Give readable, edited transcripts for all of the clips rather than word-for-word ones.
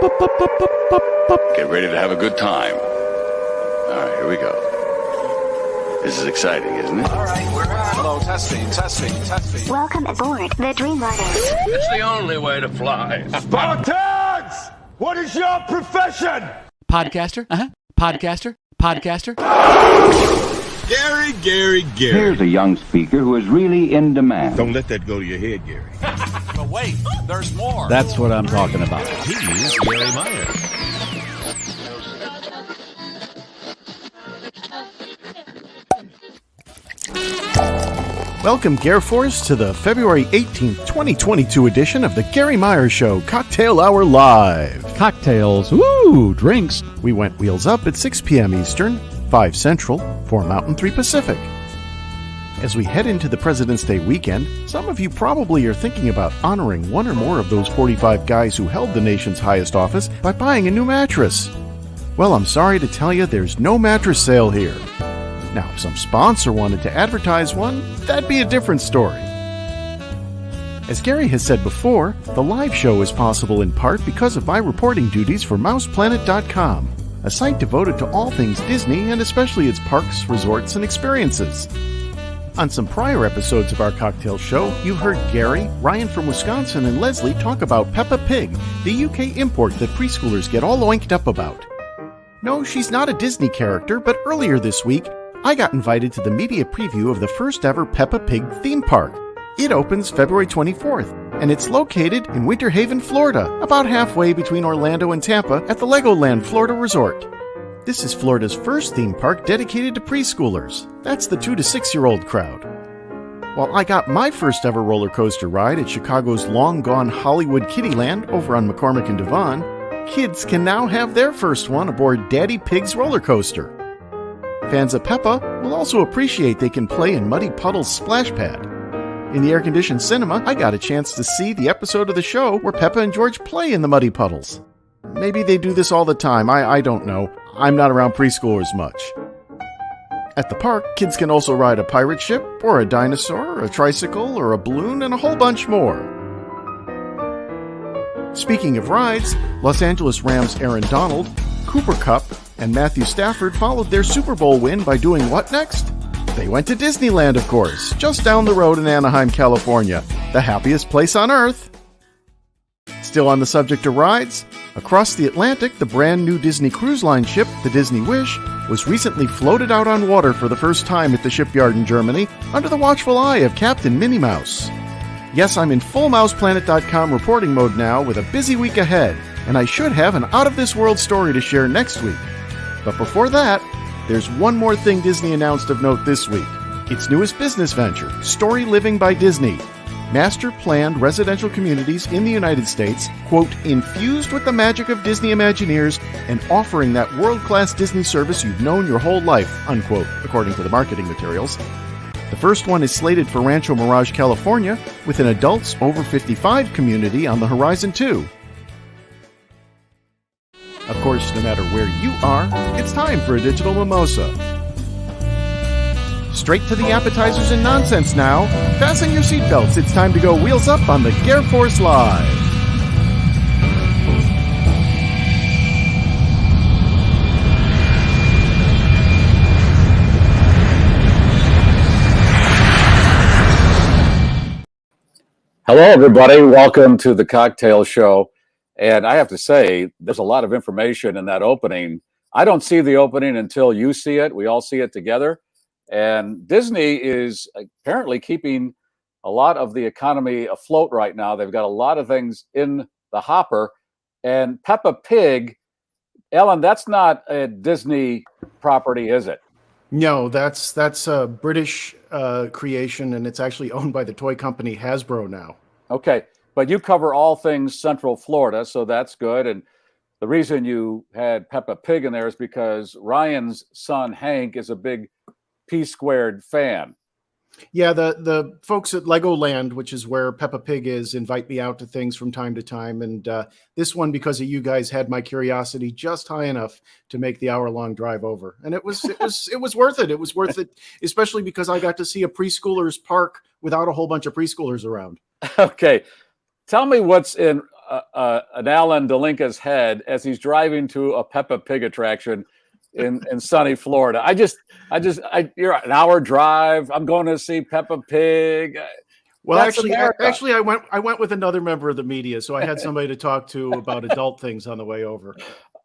Get ready to have a good time. All right, here we go. This is exciting, isn't it? All right, we're on. Hello, testing. Welcome aboard the Dreamliner. It's the only way to fly. Spartans! What is your profession? Podcaster? Podcaster? Garry. Here's a young speaker who is really in demand. Don't let that go to your head, Garry. But wait, there's more. That's what I'm talking about. He's Garry Meier. Welcome, GarrForce, to the February 18th, 2022 edition of the Garry Meier Show Cocktail Hour Live. Cocktails, woo, drinks. We went wheels up at 6 p.m. Eastern, 5 Central, 4 Mountain, 3 Pacific. As we head into the President's Day weekend, some of you probably are thinking about honoring one or more of those 45 guys who held the nation's highest office by buying a new mattress. Well, I'm sorry to tell you there's no mattress sale here. Now, if some sponsor wanted to advertise one, that'd be a different story. As Garry has said before, the live show is possible in part because of my reporting duties for MousePlanet.com, a site devoted to all things Disney and especially its parks, resorts, and experiences. On some prior episodes of our cocktail show, you heard Garry, Ryan from Wisconsin, and Leslie talk about Peppa Pig, the UK import that preschoolers get all oinked up about. No, she's not a Disney character, but earlier this week, I got invited to the media preview of the first ever Peppa Pig theme park. It opens February 24th, and it's located in Winter Haven, Florida, about halfway between Orlando and Tampa at the Legoland Florida Resort. This is Florida's first theme park dedicated to preschoolers. That's the 2 to 6-year-old crowd. While I got my first ever roller coaster ride at Chicago's long-gone Hollywood Kiddieland over on McCormick and Devon, kids can now have their first one aboard Daddy Pig's roller coaster. Fans of Peppa will also appreciate they can play in Muddy Puddle's splash pad. In the air-conditioned cinema, I got a chance to see the episode of the show where Peppa and George play in the Muddy Puddles. Maybe they do this all the time, I don't know. I'm not around preschoolers much. At the park, kids can also ride a pirate ship, or a dinosaur, or a tricycle, or a balloon, and a whole bunch more. Speaking of rides, Los Angeles Rams Aaron Donald, Cooper Kupp, and Matthew Stafford followed their Super Bowl win by doing what next? They went to Disneyland, of course, just down the road in Anaheim, California, the happiest place on Earth. Still on the subject of rides, across the Atlantic, the brand new Disney Cruise Line ship, the Disney Wish, was recently floated out on water for the first time at the shipyard in Germany under the watchful eye of Captain Minnie Mouse. Yes, I'm in full MousePlanet.com reporting mode now with a busy week ahead, and I should have an out-of-this-world story to share next week. But before that, there's one more thing Disney announced of note this week. Its newest business venture, Story Living by Disney. Master-planned residential communities in the United States, quote, infused with the magic of Disney Imagineers and offering that world-class Disney service you've known your whole life, unquote, according to the marketing materials. The first one is slated for Rancho Mirage, California, with an adults over 55 community on the horizon too. Of course, no matter where you are, it's time for a digital mimosa. Straight to the appetizers and nonsense now. Fasten your seatbelts. It's time to go wheels up on the GarrForce Live. Hello, everybody. Welcome to the Cocktail Show. And I have to say, there's a lot of information in that opening. I don't see the opening until you see it. We all see it together. And Disney is apparently keeping a lot of the economy afloat right now. They've got a lot of things in the hopper. And Peppa Pig, Ellen, that's not a Disney property, is it? No, that's a British creation, and it's actually owned by the toy company Hasbro now. Okay, but you cover all things Central Florida, so that's good. And the reason you had Peppa Pig in there is because Ryan's son, Hank, is a big P-squared fan. Yeah, the folks at Legoland, which is where Peppa Pig is, invite me out to things from time to time. And this one, because of you guys, had my curiosity just high enough to make the hour-long drive over. And it was worth it. It was worth it, especially because I got to see a preschooler's park without a whole bunch of preschoolers around. Okay. Tell me what's in an Alan DeLinka's head as he's driving to a Peppa Pig attraction in sunny Florida. You're an hour drive. I'm going to see Peppa Pig. Well, That's actually, America. I went with another member of the media, so I had somebody to talk to about adult things on the way over.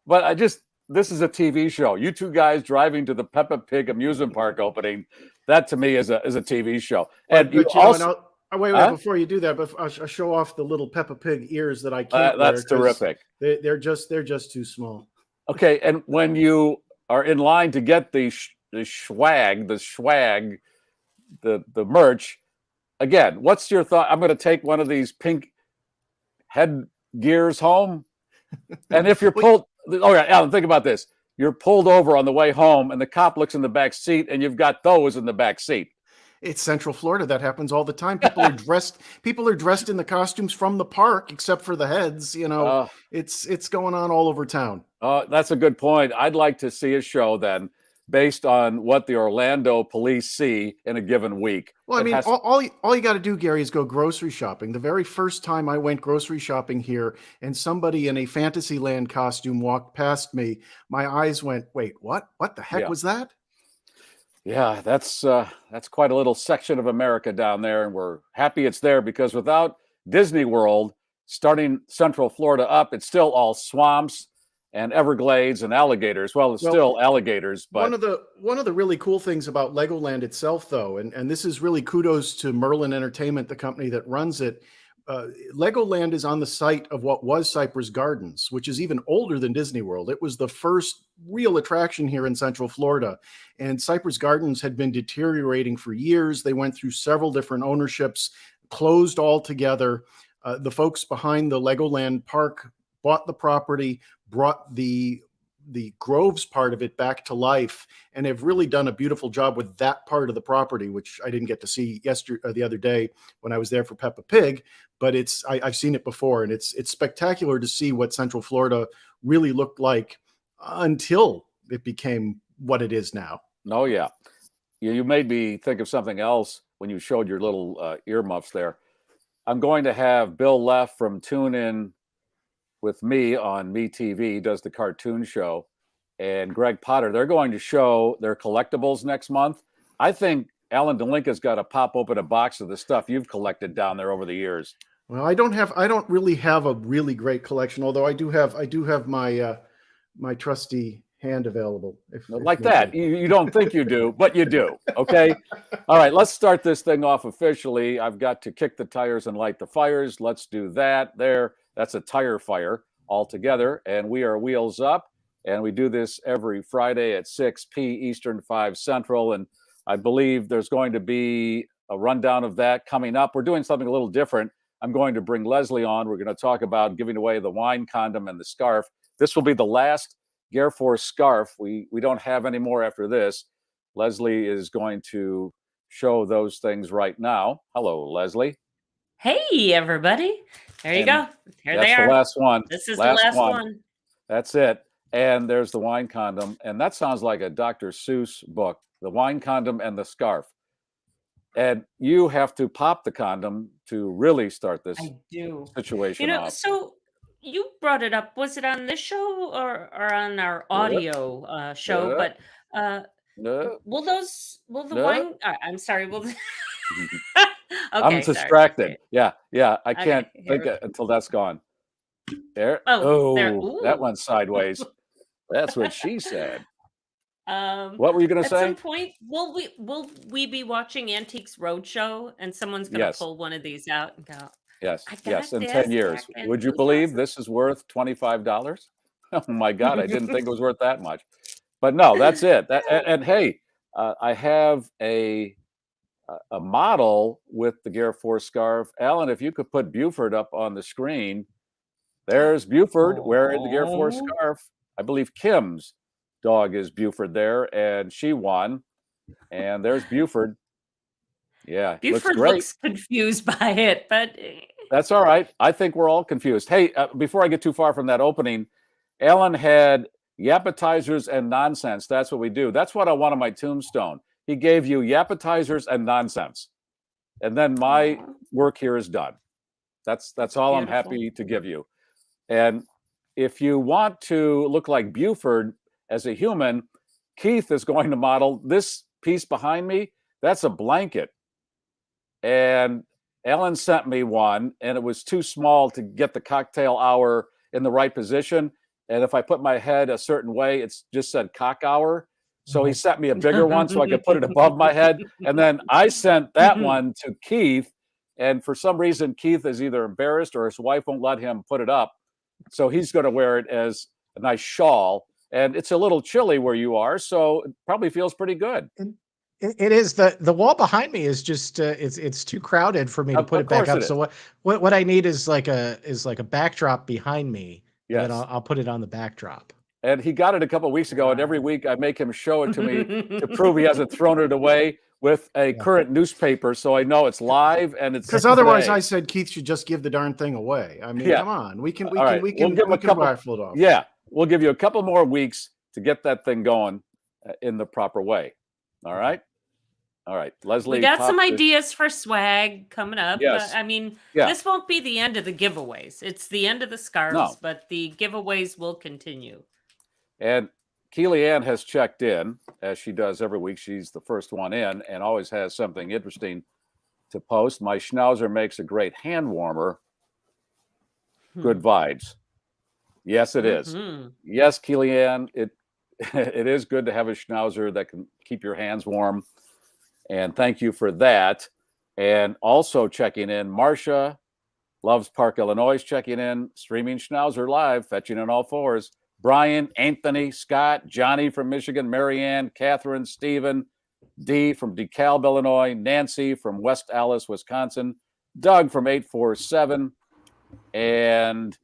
But this is a TV show. You two guys driving to the Peppa Pig amusement park opening. That to me is a TV show. And But you also, wait, before you do that, but I'll show off the little Peppa Pig ears that I can't wear. that's terrific. They're just too small. Okay, and when you are in line to get the swag, the merch, again, what's your thought? I'm going to take one of these pink head gears home, and if you're pulled, Alan, think about this: you're pulled over on the way home, and the cop looks in the back seat, and you've got those in the back seat. It's Central Florida. That happens all the time. People are dressed in the costumes from the park, except for the heads. It's going on all over town. That's a good point. I'd like to see a show then based on what the Orlando police see in a given week. Well, I mean, all you got to do, Gary, is go grocery shopping. The very first time I went grocery shopping here and somebody in a Fantasyland costume walked past me, my eyes went, wait, what? What the heck was that? Yeah, that's quite a little section of America down there, and we're happy it's there because without Disney World starting Central Florida up, it's still all swamps and Everglades and alligators. Well, it's still alligators, but one of the really cool things about Legoland itself, though, and this is really kudos to Merlin Entertainment, the company that runs it. Legoland is on the site of what was Cypress Gardens, which is even older than Disney World. It was the first real attraction here in Central Florida, and Cypress Gardens had been deteriorating for years. They went through several different ownerships, closed altogether. The folks behind the Legoland park bought the property, brought the Groves part of it back to life, and have really done a beautiful job with that part of the property, which I didn't get to see the other day when I was there for Peppa Pig, but I've seen it before, and it's spectacular to see what Central Florida really looked like until it became what it is now. Oh yeah, you made me think of something else when you showed your little earmuffs there. I'm going to have Bill Leff from Tune In with me on MeTV, does the cartoon show, and Greg Potter. They're going to show their collectibles next month. I think Alan DeLinka's got to pop open a box of the stuff you've collected down there over the years. Well, I don't really have a really great collection, although I do have my my trusty hand available. If that. You don't think you do, but you do. Okay. All right. Let's start this thing off officially. I've got to kick the tires and light the fires. Let's do that. That's a tire fire altogether. And we are wheels up. And we do this every Friday at 6 p. Eastern, 5 Central. And I believe there's going to be a rundown of that coming up. We're doing something a little different. I'm going to bring Leslie on. We're going to talk about giving away the wine condom and the scarf. This will be the last GarrForce scarf. We don't have any more after this. Leslie is going to show those things right now. Hello, Leslie. Hey, everybody. There you go. Here they are. That's the last one. This is the last one. That's it. And there's the wine condom. And that sounds like a Dr. Seuss book, the wine condom and the scarf. And you have to pop the condom to really start this situation off. So you brought it up. Was it on this show or on our audio show? No. But No. will the wine? I'm sorry. Okay, I'm distracted. Sorry. Yeah. I can't think until that's gone. There. There. That went sideways. That's what she said. What were you going to say? At some point, will we be watching Antiques Roadshow and someone's going to pull one of these out and go? Yes. In 10 years. Would you believe this is worth $25? Oh my God, I didn't think it was worth that much. But no, that's it. And hey, I have a model with the GarrForce scarf. Alan, if you could put Buford up on the screen. There's Buford wearing the GarrForce scarf. I believe Kim's dog is Buford there, and she won. And there's Buford. Yeah, Buford looks confused by it, but that's all right. I think we're all confused. Hey, before I get too far from that opening, Alan had yappitizers and nonsense. That's what we do. That's what I want on my tombstone. He gave you yappitizers and nonsense, and then my work here is done. That's all. Beautiful. I'm happy to give you. And if you want to look like Buford as a human, Keith is going to model this piece behind me. That's a blanket. And Ellen sent me one, and it was too small to get the cocktail hour in the right position. And if I put my head a certain way, it's just said cock hour. So he sent me a bigger one so I could put it above my head. And then I sent that one to Keith. And for some reason, Keith is either embarrassed or his wife won't let him put it up. So he's going to wear it as a nice shawl. And it's a little chilly where you are, so it probably feels pretty good. It is. The wall behind me is just it's too crowded for me to put it back up. So what I need is like a backdrop behind me. Yes. And then I'll put it on the backdrop. And he got it a couple of weeks ago, and every week I make him show it to me to prove he hasn't thrown it away with a current newspaper, so I know it's live and it's because otherwise I said Keith should just give the darn thing away. I mean, come on, we can rifle it off. Yeah, we'll give you a couple more weeks to get that thing going in the proper way. All right. All right, Leslie. We got some ideas for swag coming up. Yes. I mean, this won't be the end of the giveaways. It's the end of the scarves, but the giveaways will continue. And Keely Ann has checked in, as she does every week. She's the first one in and always has something interesting to post. My schnauzer makes a great hand warmer. Good vibes. Yes, it is. Yes, Keely Ann, it is good to have a schnauzer that can keep your hands warm. And thank you for that. And also checking in, Marcia, Loves Park, Illinois, checking in, streaming Schnauzer live, fetching in all fours. Brian, Anthony, Scott, Johnny from Michigan, Marianne, Catherine, Stephen, Dee from DeKalb, Illinois, Nancy from West Allis, Wisconsin, Doug from 847. And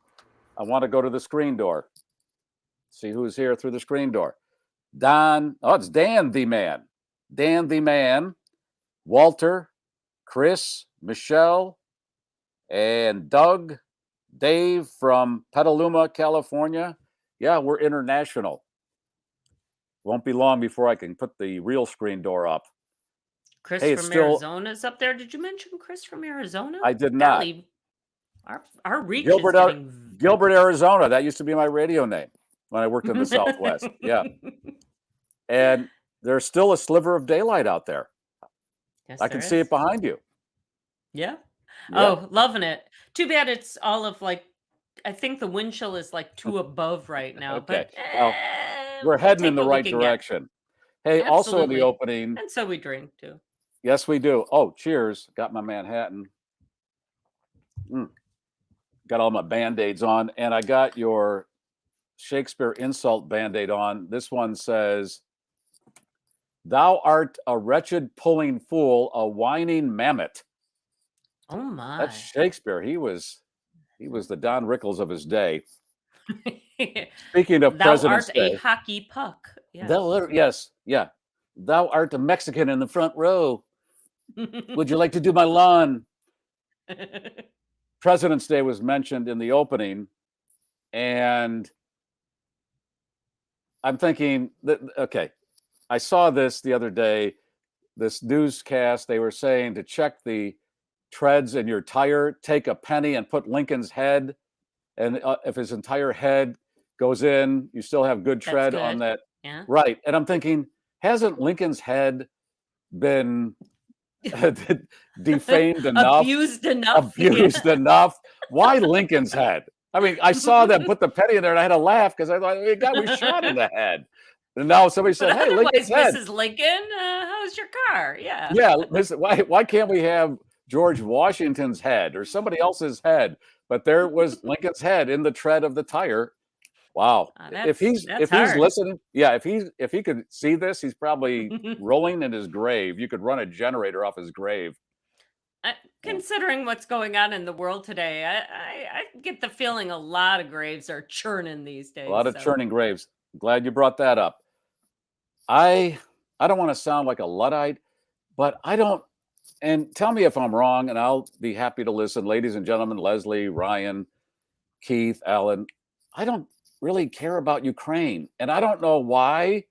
I want to go to the screen door. See who's here through the screen door. Don, it's Dan the Man. Dan the Man, Walter, Chris, Michelle, and Doug, Dave from Petaluma, California. Yeah, we're international. Won't be long before I can put the real screen door up. Chris from Arizona is up there. Did you mention Chris from Arizona? I did not. Golly, our reach is getting... Gilbert, Arizona. That used to be my radio name when I worked in the Southwest. Yeah. And there's still a sliver of daylight out there. Yes, I can see it behind you. Yeah. Oh, loving it. Too bad it's all of I think the wind chill is 2 above right now. Okay. But well, we're heading in the right direction. Hey, Absolutely. Also in the opening. And so we drink too. Yes, we do. Oh, cheers. Got my Manhattan. Got all my Band-Aids on. And I got your Shakespeare insult Band-Aid on. This one says, "Thou art a wretched pulling fool, a whining mammoth." Oh my! That's Shakespeare. He was the Don Rickles of his day. Speaking of President's Day, thou art a hockey puck. Yes. Thou art a Mexican in the front row. Would you like to do my lawn? President's Day was mentioned in the opening, and I'm thinking that I saw this the other day, this newscast. They were saying to check the treads in your tire, take a penny and put Lincoln's head. And if his entire head goes in, you still have good tread on that. Yeah. Right. And I'm thinking, hasn't Lincoln's head been defamed enough? Abused enough. Abused enough. Why Lincoln's head? I mean, I saw them put the penny in there and I had to laugh because I thought the guy was shot in the head. And now somebody said, "Hey, Lincoln's head. Mrs. Lincoln, how's your car?" Yeah. Yeah. Listen, why can't we have George Washington's head or somebody else's head? But there was Lincoln's head in the tread of the tire. Wow. If he's listening, if he could see this, he's probably rolling in his grave. You could run a generator off his grave. Considering what's going on in the world today, I get the feeling a lot of graves are churning these days. A lot of churning graves. Glad you brought that up. I don't want to sound like a Luddite, but I don't. And tell me if I'm wrong, and I'll be happy to listen. Ladies and gentlemen, Leslie, Ryan, Keith, Alan, I don't really care about Ukraine. And I don't know why,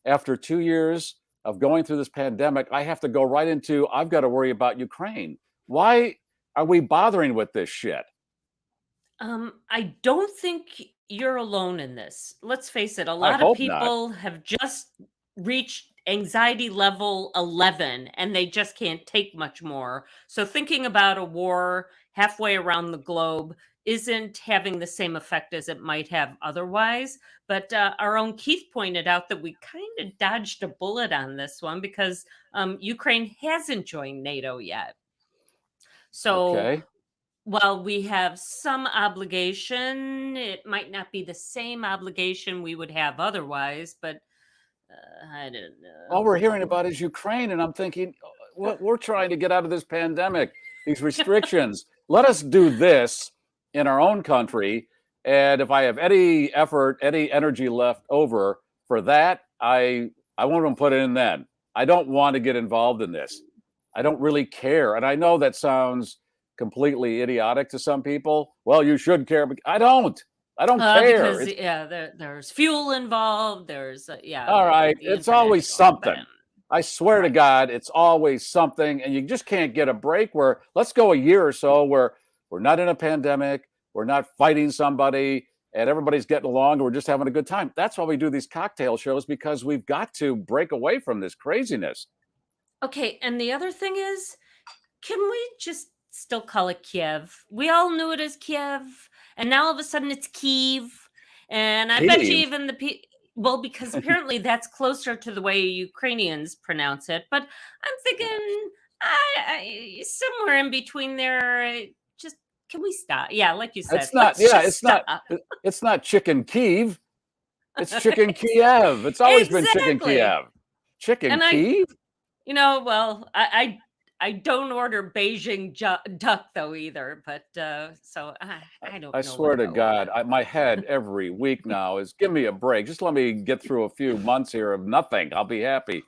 after 2 years of going through this pandemic, I have to go right into, I've got to worry about Ukraine. Why are we bothering with this shit? I don't think you're alone in this. Let's face it, a I lot of hope not. people have just reached anxiety level 11 and they just can't take much more. So thinking about a war halfway around the globe isn't having the same effect as it might have otherwise. But our own Keith pointed out that we kind of dodged a bullet on this one because Ukraine hasn't joined NATO yet. So Okay. while we have some obligation, it might not be the same obligation we would have otherwise, but I don't know. All we're hearing about is Ukraine, and I'm thinking, we're trying to get out of this pandemic, these restrictions. Let us do this in our own country, and if I have any effort, any energy left over for that, I won't even put it in then. I don't want to get involved in this. I don't really care, and I know that sounds completely idiotic to some people. Well, you should care, but I don't. I don't care. Because there's fuel involved. There's all right. It's always something. Bam. I swear to God, it's always something, and you just can't get a break. Where let's go a year or so where we're not in a pandemic, we're not fighting somebody, and everybody's getting along, and we're just having a good time. That's why we do these cocktail shows, because we've got to break away from this craziness. Okay, and the other thing is, can we just still call it Kiev? We all knew it as Kiev. And now all of a sudden it's Kiev. And I bet you even well, because apparently that's closer to the way Ukrainians pronounce it. But I'm thinking I somewhere in between there, just can we stop? Yeah, like you said. It's not chicken Kiev. It's chicken Kiev. It's always been chicken Kiev. Chicken Kiev? Well, I don't order Beijing duck though either, but so I don't know. I swear to God, my head every week now is give me a break. Just let me get through a few months here of nothing. I'll be happy.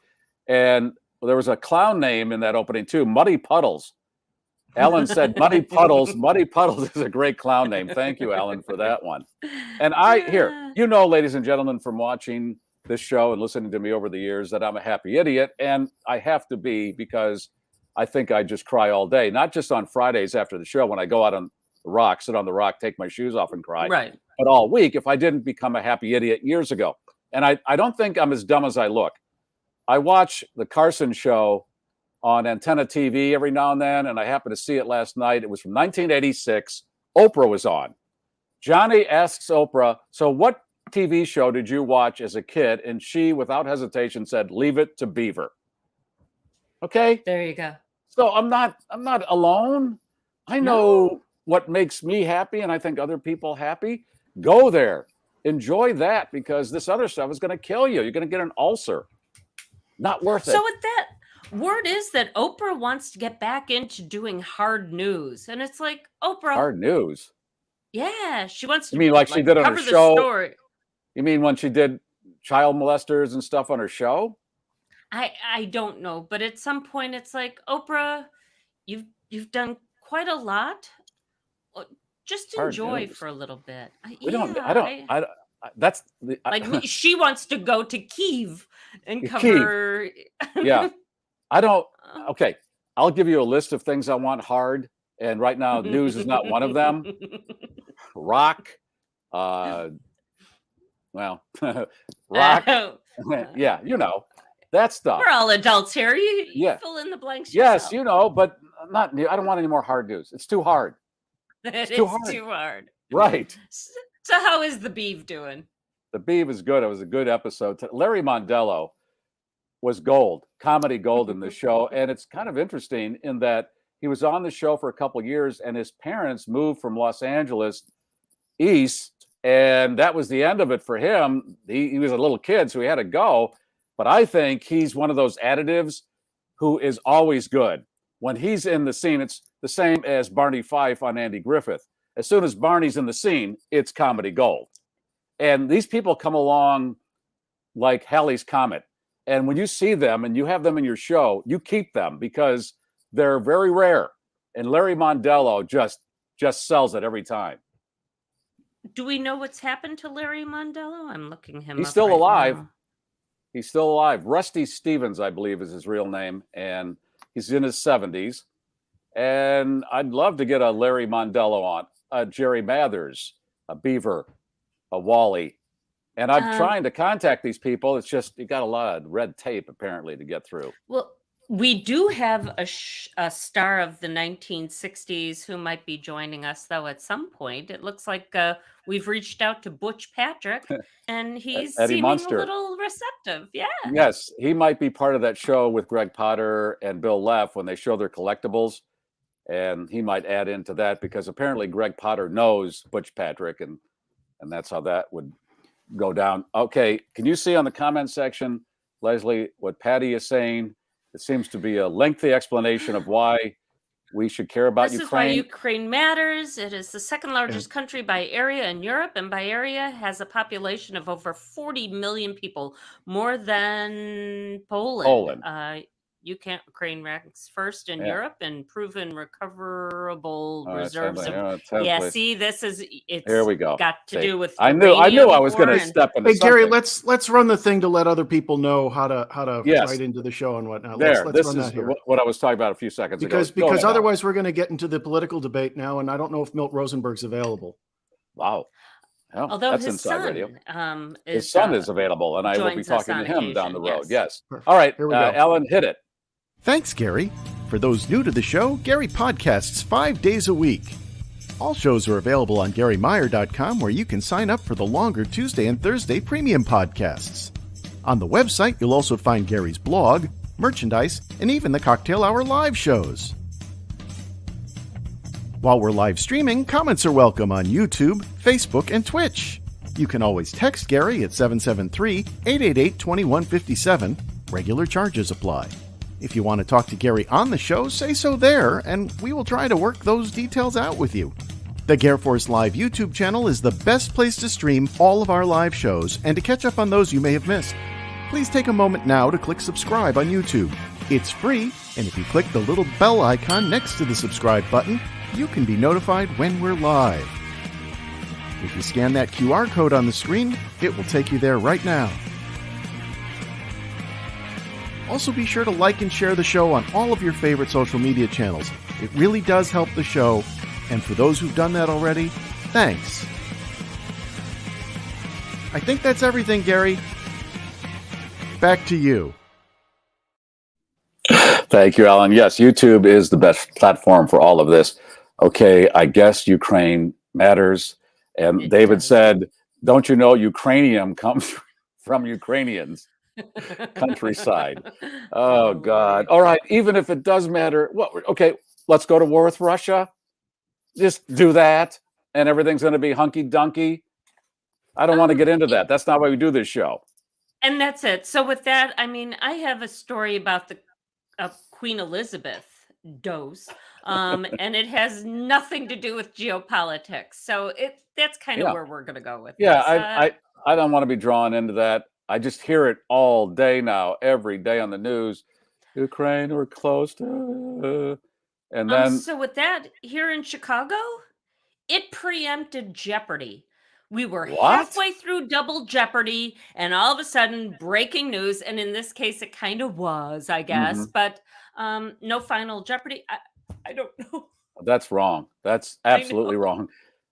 And there was a clown name in that opening too, Muddy Puddles. Alan said Muddy Puddles. Muddy Puddles is a great clown name. Thank you, Alan, for that one. And ladies and gentlemen, from watching this show and listening to me over the years, that I'm a happy idiot, and I have to be, because I think I just cry all day, not just on Fridays after the show when I go out on the rock, sit on the rock, take my shoes off and cry, right? But all week if I didn't become a happy idiot years ago. And I don't think I'm as dumb as I look. I watch the Carson show on Antenna TV every now and then, and I happened to see it last night. It was from 1986. Oprah was on. Johnny asks Oprah, so what TV show did you watch as a kid? And she, without hesitation, said, Leave It to Beaver. Okay. There you go. So I'm not alone. I know what makes me happy, and I think other people happy. Go there. Enjoy that, because this other stuff is going to kill you. You're going to get an ulcer. Not worth it. So with that, word is that Oprah wants to get back into doing hard news. And it's like, Oprah. Hard news? Yeah. She wants to. You mean like she did on her show? Story. You mean when she did child molesters and stuff on her show? I don't know, but at some point it's like, Oprah, you've done quite a lot. Just enjoy for a little bit. That's she wants to go to Kiev and cover. Yeah, I don't. Okay, I'll give you a list of things I want hard, and right now news is not one of them. Rock, rock. Yeah, that stuff. We're all adults here. You fill in the blanks yourself. Yes, but not. I don't want any more hard news. It's too hard. It's too hard. Right. So how is the Beeve doing? The Beeve is good. It was a good episode. Larry Mondello was gold, comedy gold in the show. And it's kind of interesting in that he was on the show for a couple of years, and his parents moved from Los Angeles east, and that was the end of it for him. He was a little kid, so he had to go. But I think he's one of those additives who is always good. When he's in the scene, it's the same as Barney Fife on Andy Griffith. As soon as Barney's in the scene, it's comedy gold. And these people come along like Halley's Comet. And when you see them and you have them in your show, you keep them because they're very rare. And Larry Mondello just sells it every time. Do we know what's happened to Larry Mondello? I'm looking him up. He's still alive. He's still alive. Rusty Stevens, I believe, is his real name. And he's in his 70s. And I'd love to get a Larry Mondello a Jerry Mathers, a Beaver, a Wally. And I'm trying to contact these people. It's just, you got a lot of red tape apparently to get through. Well, we do have a star of the 1960s who might be joining us, though, at some point. It looks like we've reached out to Butch Patrick, and he's Eddie seeming Munster. a little receptive. Yeah. Yes, he might be part of that show with Greg Potter and Bill Leff when they show their collectibles. And he might add into that because apparently Greg Potter knows Butch Patrick, and that's how that would go down. Okay, can you see on the comment section, Leslie, what Patty is saying? It seems to be a lengthy explanation of why we should care about This Ukraine. is why Ukraine matters. It is the second largest country by area in Europe, and by area has a population of over 40 million people, more than Poland. Ukraine ranks first in Europe and proven recoverable reserves. See, here we go. Got to do with. I knew I was going to step into. Hey, Garry, let's run the thing to let other people know how to write into the show and whatnot. Let's this run is that here. what I was talking about a few seconds ago. Because otherwise we're going to get into the political debate now, and I don't know if Milt Rosenberg's available. Wow. Well, Although that's his inside son, radio. is, His son is available, and I will be joins us talking to on him down the occasion, road. Yes. All right, Here we go. Alan, hit it. Thanks, Garry. For those new to the show, Garry podcasts 5 days a week. All shows are available on GarryMeier.com, where you can sign up for the longer Tuesday and Thursday premium podcasts. On the website, you'll also find Garry's blog, merchandise, and even the Cocktail Hour live shows. While we're live streaming, comments are welcome on YouTube, Facebook, and Twitch. You can always text Garry at 773-888-2157. Regular charges apply. If you want to talk to Garry on the show, say so there, and we will try to work those details out with you. The GarrForce Live YouTube channel is the best place to stream all of our live shows and to catch up on those you may have missed. Please take a moment now to click subscribe on YouTube. It's free, and if you click the little bell icon next to the subscribe button, you can be notified when we're live. If you scan that QR code on the screen, it will take you there right now. Also, be sure to like and share the show on all of your favorite social media channels. It really does help the show, and for those who've done that already, thanks. I think that's everything, Garry. Back to you. Thank you, Alan. Yes, YouTube is the best platform for all of this. Okay, I guess Ukraine matters. And David said, don't you know Ukrainian comes from Ukrainians? Countryside. Oh, God. All right, even if it does matter, okay, let's go to war with Russia. Just do that, and everything's going to be hunky-dunky. I don't want to get into that. That's not why we do this show. And that's it. So with that, I mean, I have a story about the Queen Elizabeth dose, and it has nothing to do with geopolitics. So that's kind of where we're going to go with this. I don't want to be drawn into that. I just hear it all day now, every day on the news. Ukraine, we're close to... And then... so with that, here in Chicago, it preempted Jeopardy. We were halfway through Double Jeopardy, and all of a sudden, breaking news. And in this case, it kind of was, I guess. But no Final Jeopardy. I don't know. That's wrong. That's absolutely wrong.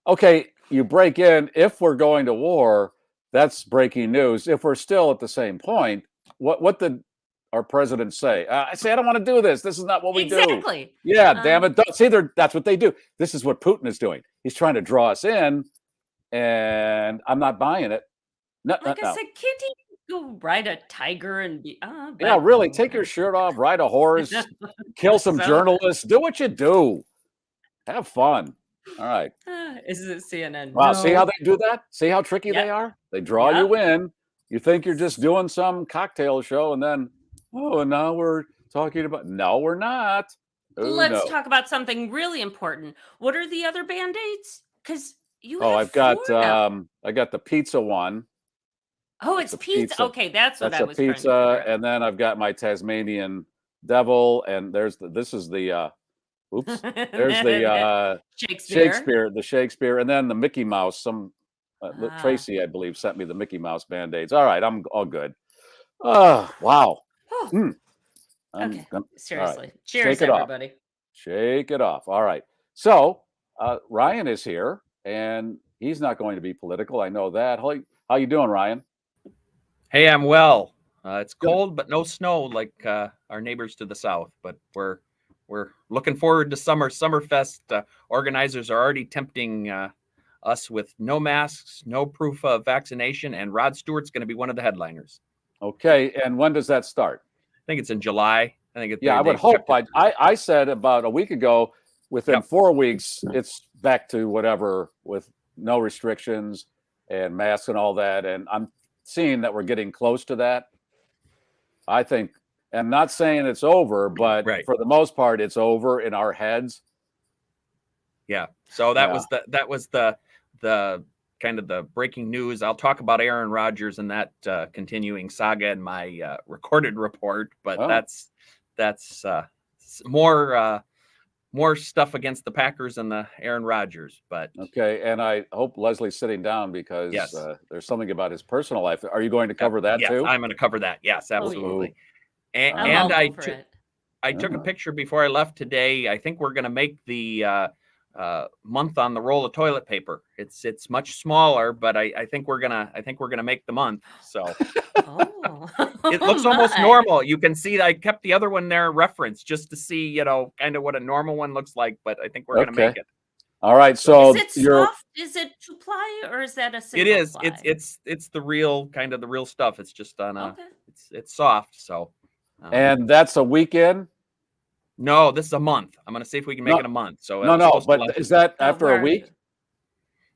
Okay, you break in. If we're going to war, that's breaking news. If we're still at the same point, what did our president say? I say, I don't want to do this. This is not what we do. Exactly. Yeah, damn it. See, that's what they do. This is what Putin is doing. He's trying to draw us in, and I'm not buying it. No, I said, can't he go ride a tiger and be... yeah, really. Take your shirt off, ride a horse, kill some journalists. Do what you do. Have fun. All right. Is it CNN? Wow, No. see how they do that? See how tricky they are? They draw you in. You think you're just doing some cocktail show, and then, and now we're talking about... No, we're not. Let's talk about something really important. What are the other Band-Aids? Because you have I've got now. I got the pizza one. Oh, it's pizza. Okay, that's what I was pizza, trying to and then I've got my Tasmanian devil, and this is the oops. There's the Shakespeare, and then the Mickey Mouse. Tracy, I believe, sent me the Mickey Mouse Band-Aids. All right, I'm all good. Oh, wow. Okay, seriously. Right. Cheers, Shake it everybody. Off. Shake it off. All right. So Ryan is here, and he's not going to be political. I know that. How you doing, Ryan? Hey, I'm well. It's cold, but no snow like our neighbors to the south. But we're looking forward to summer. Summerfest organizers are already tempting us with no masks, no proof of vaccination, and Rod Stewart's going to be one of the headliners. Okay, and when does that start? I think it's in July. I think it's I would hope. I said about a week ago, within 4 weeks, it's back to whatever with no restrictions and masks and all that. And I'm seeing that we're getting close to that. I think, I'm not saying it's over, but for the most part, it's over in our heads. Yeah. So that was the kind of the breaking news. I'll talk about Aaron Rodgers and that continuing saga in my recorded report, but that's more stuff against the Packers and the Aaron Rodgers. But okay, and I hope Leslie's sitting down because there's something about his personal life. Are you going to cover that too? I'm going to cover that. Yes, absolutely. And I took a picture before I left today. I think we're going to make the month on the roll of toilet paper. It's much smaller, but I think we're gonna make the month. So it looks almost normal. You can see I kept the other one there reference just to see, kind of what a normal one looks like, but I think we're gonna make it. All right. So is it soft? Is it two ply or is that a single It is. ply? It's the real kind of the real stuff. It's just on a it's soft. So and that's a weekend. No, this is a month. I'm going to see if we can make it a month. So but is that after a week?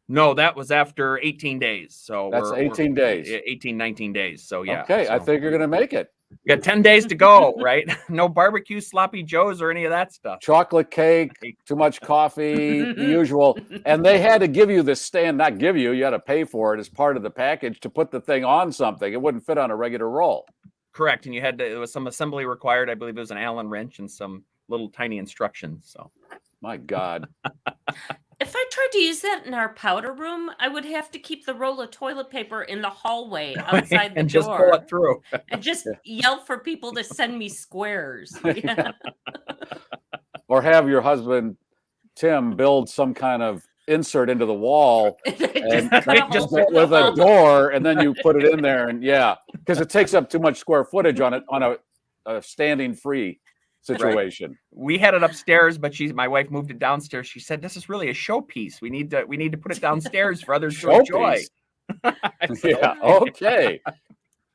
No, that was after 18 days. So that's 18 days. 18, 19 days. So yeah. Okay, I think you're going to make it. You got 10 days to go, right? No barbecue, sloppy joes, or any of that stuff. Chocolate cake, too much coffee, the usual. And they had to give you this stand, not give you, you had to pay for it as part of the package to put the thing on something. It wouldn't fit on a regular roll. Correct. And there was some assembly required. I believe it was an Allen wrench and some little tiny instructions. So my God. If I tried to use that in our powder room, I would have to keep the roll of toilet paper in the hallway outside the and door. Just pull it through. And just yell for people to send me squares. Yeah. Or have your husband, Tim, build some kind of insert into the wall and just with a door, and then you put it in there. And because it takes up too much square footage on a standing free situation. Right. We had it upstairs, but my wife moved it downstairs. She said, "This is really a showpiece. We need to put it downstairs for others to enjoy." Okay.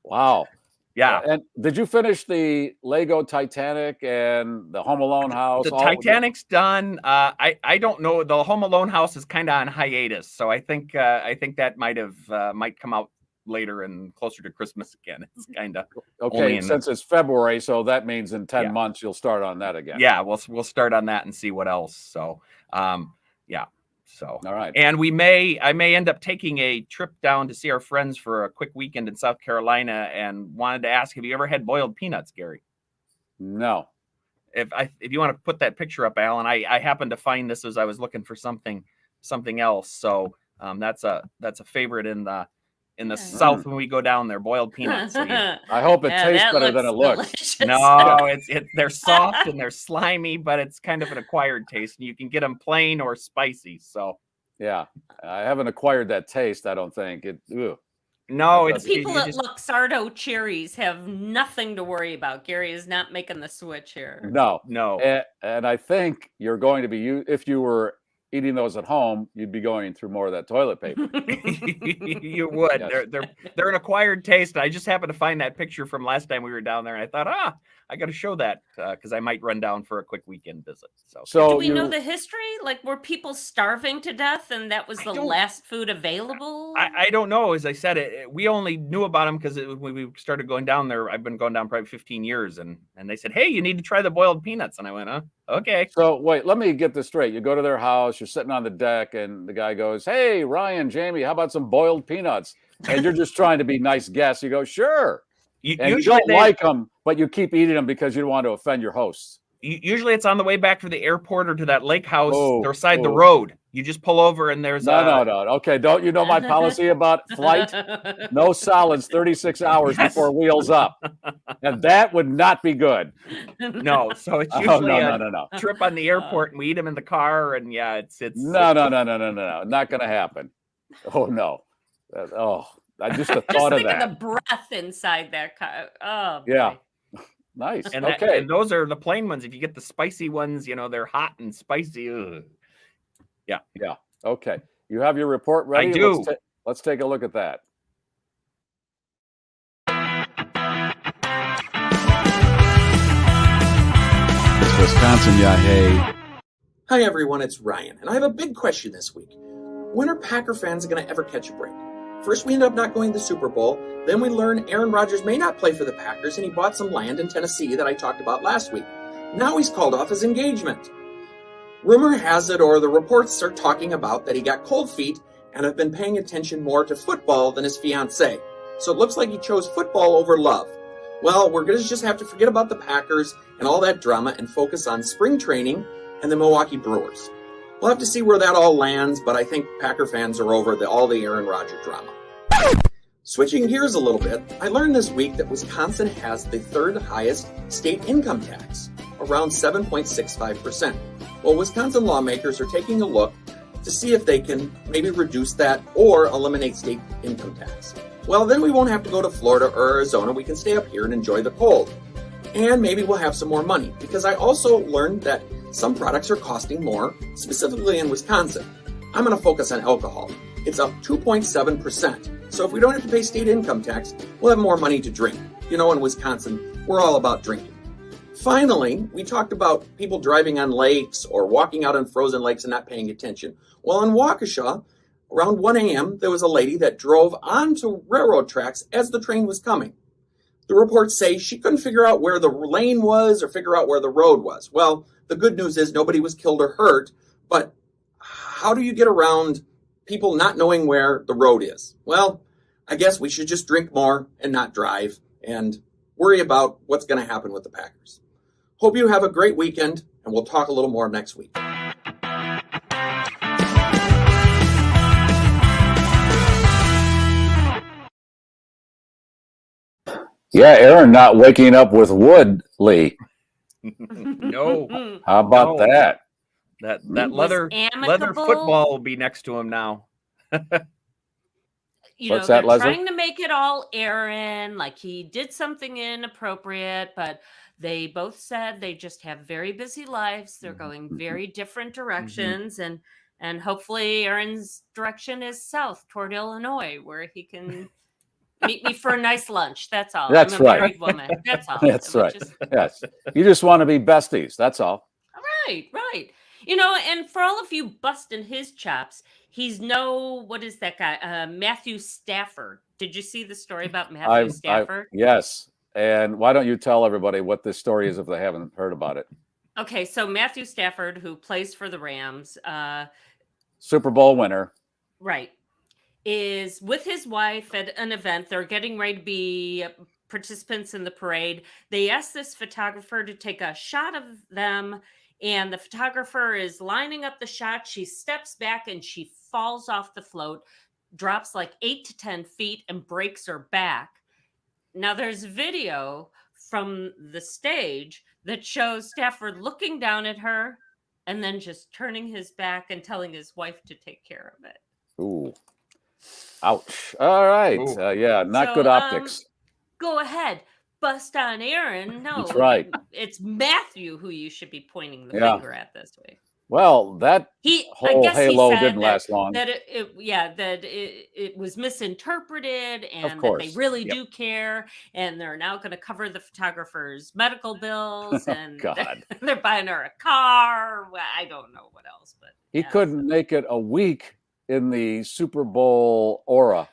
Wow. Yeah. And did you finish the Lego Titanic and the Home Alone house? The Titanic's done. I don't know. The Home Alone house is kind of on hiatus, so I think that might come out later and closer to Christmas again. It's kind of okay. Since it's February, so that means in 10 months you'll start on that again. Yeah, we'll start on that and see what else. So, So all right. And I may end up taking a trip down to see our friends for a quick weekend in South Carolina, and wanted to ask, have you ever had boiled peanuts, Gary? No. If you want to put that picture up, Alan, I happened to find this as I was looking for something else. So that's a favorite in the South when we go down there, boiled peanuts. So I hope it tastes better than it looks. Delicious. No, they're soft and they're slimy, but it's kind of an acquired taste, and you can get them plain or spicy. So yeah, I haven't acquired that taste. I don't think it. No, it's people at Luxardo Cherries have nothing to worry about. Gary is not making the switch here. No. And I think you're going to be if you were eating those at home, you'd be going through more of that toilet paper. You would. Yes. They're an acquired taste. I just happened to find that picture from last time we were down there, and I thought, I got to show that because I might run down for a quick weekend visit. So do we know the history? Like, were people starving to death, and that was the last food available? I don't know. As I said, we only knew about them because when we started going down there, I've been going down probably 15 years, and they said, "Hey, you need to try the boiled peanuts," and I went, okay. So wait, let me get this straight. You go to their house, you're sitting on the deck, and the guy goes, "Hey, Ryan, Jamie, how about some boiled peanuts?" And you're just trying to be nice guests. You go, "Sure." You don't like them, but you keep eating them because you don't want to offend your hosts. Usually it's on the way back to the airport or to that lake house beside the road. You just pull over and there's no. Okay, don't you know my policy about flight? No solids 36 hours before wheels up. And that would not be good. No, so it's usually no. trip on the airport and we eat them in the car, and it's no, not going to happen. Oh no. I just the thought of that. The breath inside that car. Oh, yeah. Nice. And okay. And those are the plain ones. If you get the spicy ones, they're hot and spicy. Ugh. Yeah. Okay. You have your report ready? I do. Let's take a look at that. Wisconsin, hey. Hi everyone, it's Ryan, and I have a big question this week. When are Packer fans going to ever catch a break? First we end up not going to the Super Bowl, then we learn Aaron Rodgers may not play for the Packers and he bought some land in Tennessee that I talked about last week. Now he's called off his engagement. Rumor has it, or the reports are talking about, that he got cold feet and have been paying attention more to football than his fiancée. So it looks like he chose football over love. Well, we're going to just have to forget about the Packers and all that drama and focus on spring training and the Milwaukee Brewers. We'll have to see where that all lands, but I think Packer fans are over all the Aaron Rodgers drama. Switching gears a little bit, I learned this week that Wisconsin has the third highest state income tax, around 7.65%. Well, Wisconsin lawmakers are taking a look to see if they can maybe reduce that or eliminate state income tax. Well, then we won't have to go to Florida or Arizona. We can stay up here and enjoy the cold. And maybe we'll have some more money, because I also learned that some products are costing more, specifically in Wisconsin. I'm going to focus on alcohol. It's up 2.7%. So if we don't have to pay state income tax, we'll have more money to drink. In Wisconsin, we're all about drinking. Finally, we talked about people driving on lakes or walking out on frozen lakes and not paying attention. Well, in Waukesha, around 1 a.m., there was a lady that drove onto railroad tracks as the train was coming. The reports say she couldn't figure out where the lane was or figure out where the road was. Well, the good news is nobody was killed or hurt, but how do you get around people not knowing where the road is? Well, I guess we should just drink more and not drive and worry about what's going to happen with the Packers. Hope you have a great weekend, and we'll talk a little more next week. Yeah, Aaron not waking up with wood, Lee. No. How about that? That leather football will be next to him now. What's that, they're Leslie? trying to make it all Aaron, like he did something inappropriate, but they both said they just have very busy lives. They're going very different directions, and hopefully Aaron's direction is south toward Illinois, where he can meet me for a nice lunch. That's all. That's I'm a right. married woman. That's all. That's right. Yes. You just want to be besties. That's all. Right. And for all of you busting his chops, he's what is that guy? Matthew Stafford. Did you see the story about Matthew Stafford? Yes. And why don't you tell everybody what this story is if they haven't heard about it? Okay, so Matthew Stafford, who plays for the Rams, Super Bowl winner. Right. Is with his wife at an event. They're getting ready to be participants in the parade. They asked this photographer to take a shot of them, and the photographer is lining up the shot. She steps back and she falls off the float, drops like 8 to 10 feet and breaks her back. Now there's video from the stage that shows Stafford looking down at her and then just turning his back and telling his wife to take care of it. Ooh. Ouch. All right. Yeah, not good optics. Go ahead. Bust on Aaron. No, that's right. It's Matthew who you should be pointing the finger at this way. Well, that whole halo didn't last long. That it was misinterpreted, and that they really do care, and they're now going to cover the photographer's medical bills, and they're buying her a car. Well, I don't know what else, but he couldn't make it a week in the Super Bowl aura